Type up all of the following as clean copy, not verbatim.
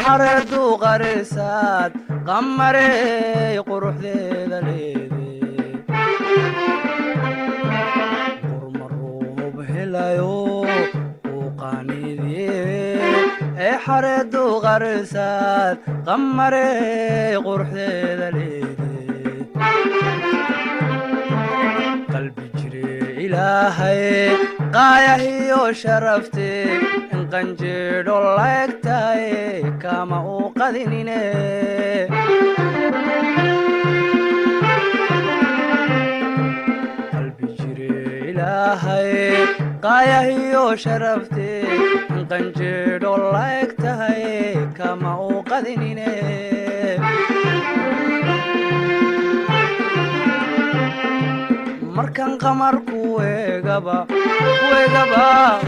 حرد وغرسات قمري قروح ذي ذليدي قرمروه بهلايو وقانيدي حرد وغرسات قمري قروح ذي ذليدي قلبي جري إلهي قايهي وشرفتي إن قنجر الله يكتاي كما أوقذنيني قلبي جري إلهي قايهي وشرفتي إن قنجر الله يكتاي كما أوقذنيني markan qamar kuwegaba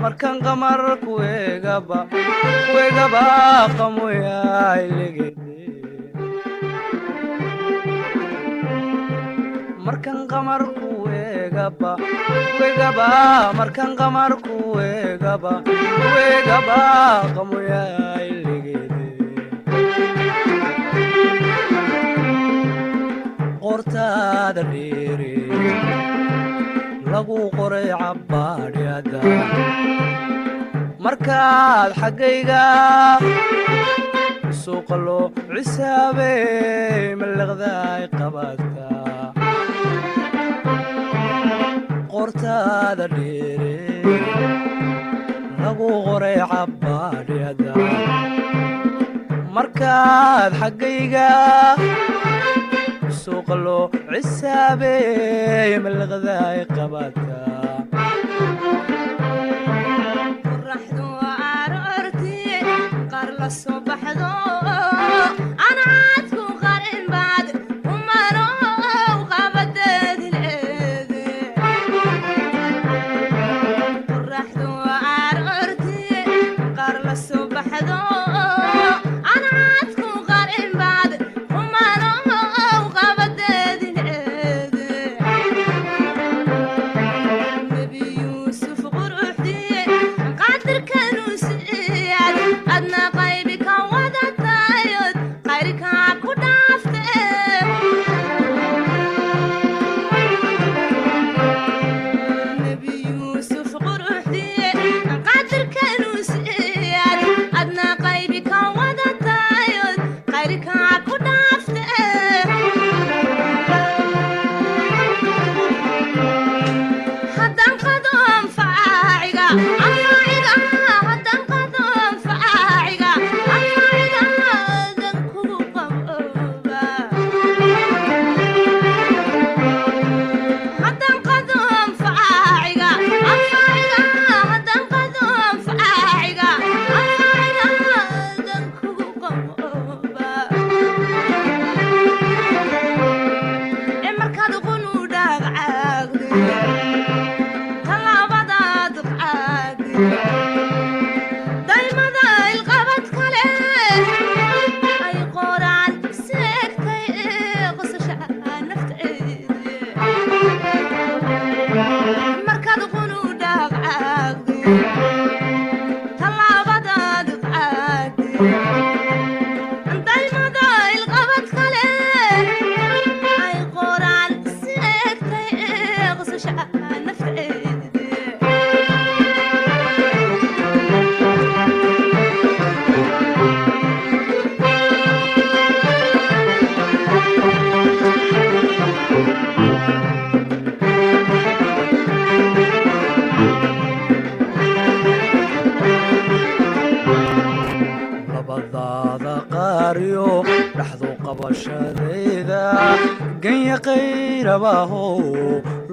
markan qamar kuwegaba qamoya ilegede markan qamar kuwegaba markan qamar kuwegaba qamoya ilegede qortaada dheere lagu qoray cabbaadhyada markaad xaggayga suuqa loo cisaabey mallaqdaay qabaadka qortaada dheere lagu qoray cabbaadhyada markaad xaggayga suuqa loo cisaabey mallaqdaay qabaadka qorraxdu aroortii qaar la soo baxdo ana caadku qarin baad umanow qabadeedileede qorraxdu aroortii qaar la soo baxdo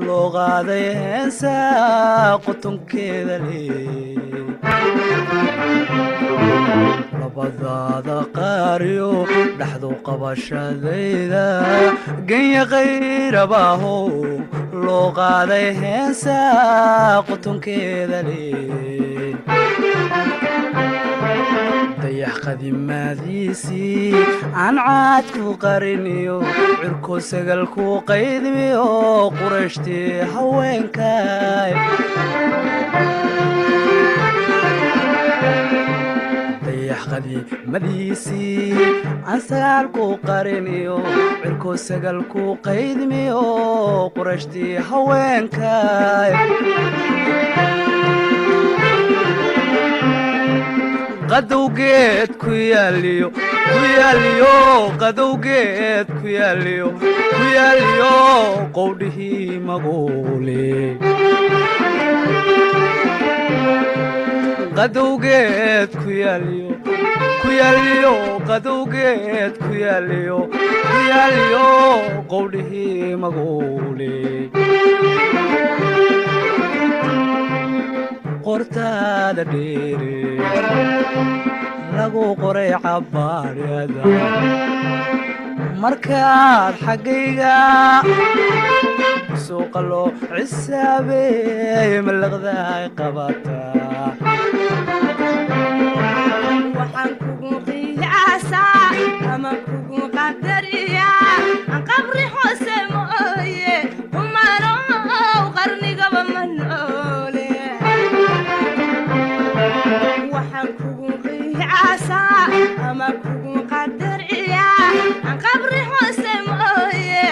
loo qaaday heesaa qutunkeeda leh labadaada qaariyo dhaxdu qabashadayda ganya qayrabaaho loo qaaday heesaa qutunkeeda leh dayax qadimaadiisii aan caadku qariniyo cirko sagalku qaydmiyo qurashtii haweenkay dayax qadiimadiisii aan sagaalku qariniyo cirko sagalku qaydmiyo qurashtii haweenkay qadowgeed ku yaaliyo qadowgeed ku yaaliyo qowdhihii maguule qadowgeed ku yaaliyo qadowgeed ku yaaliyo qowdhihii maguule qortaada dheere lagu qoray cabbaadhada markaad xaggayga suuqa loo cisaabeey malaqdaay qabataa waxaan kugu qiyaasaa ama kugu qadariyaa aan qabri hoose mooye umanow qarnigaba ma noole waxaan kugu qiyaasaa ama kugu qadariyaa aan qabri hoose mooye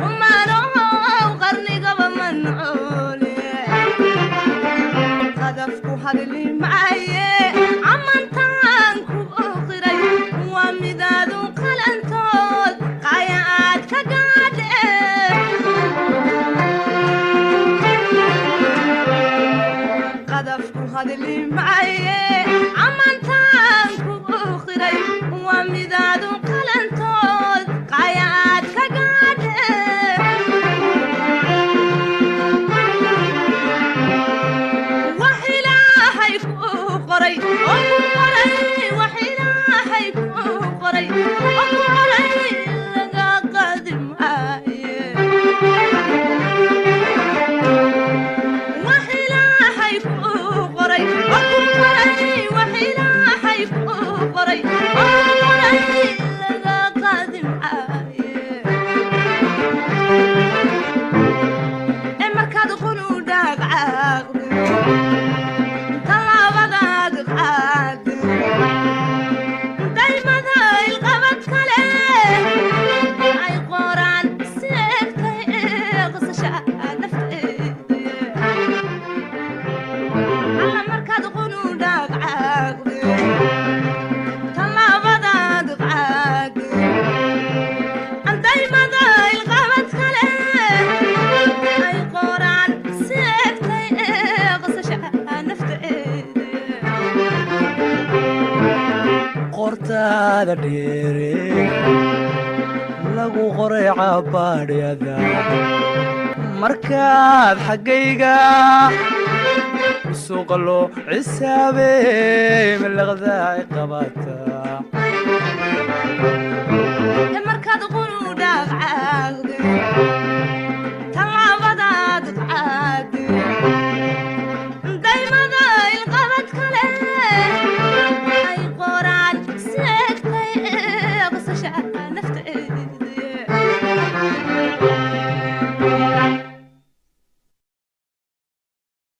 umanow qarnigaba ma noole qadafku hadli maaye hadli maaye amantaan ku ukhray waa midaadu qalantood qayaad ka gaadhe wax ilaahay ku qoray oo ku qoray wax ilaahay ku qoray oo ku qoray laga qaadi maaye qortaada dheere lagu qoray cabbaadhada markaad xaggayga suuqa loo cisaabeey malaqdaay qabataa markaad qunu dhaaqcaaqde